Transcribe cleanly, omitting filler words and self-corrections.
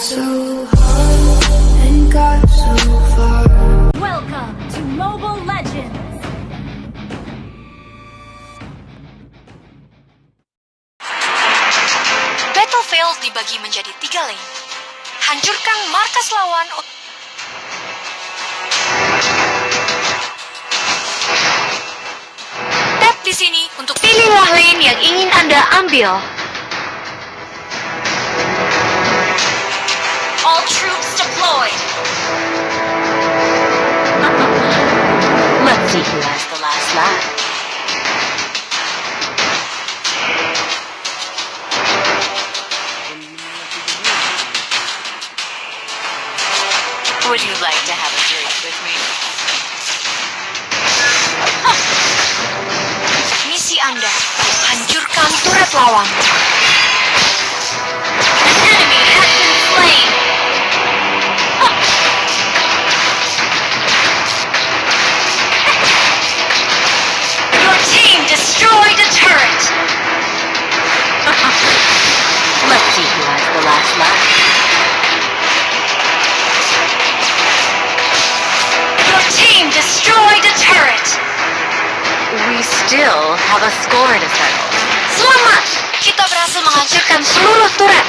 so hard and got so far. Welcome to Mobile Legends! Battlefield dibagi menjadi 3 lane. Hancurkan markas lawan. Tap di sini untuk pilihlah lane yang ingin Anda ambil. All troops deployed. Let's see who has the last laugh. Would you like to have a drink with me? Misi Anda, hancurkan turret lawan. An enemy has been slain. Your team destroyed a turret. Let's see who has the last laugh. Team destroyed a turret. We still have a score to settle. Selamat, kita berhasil menghancurkan seluruh turret.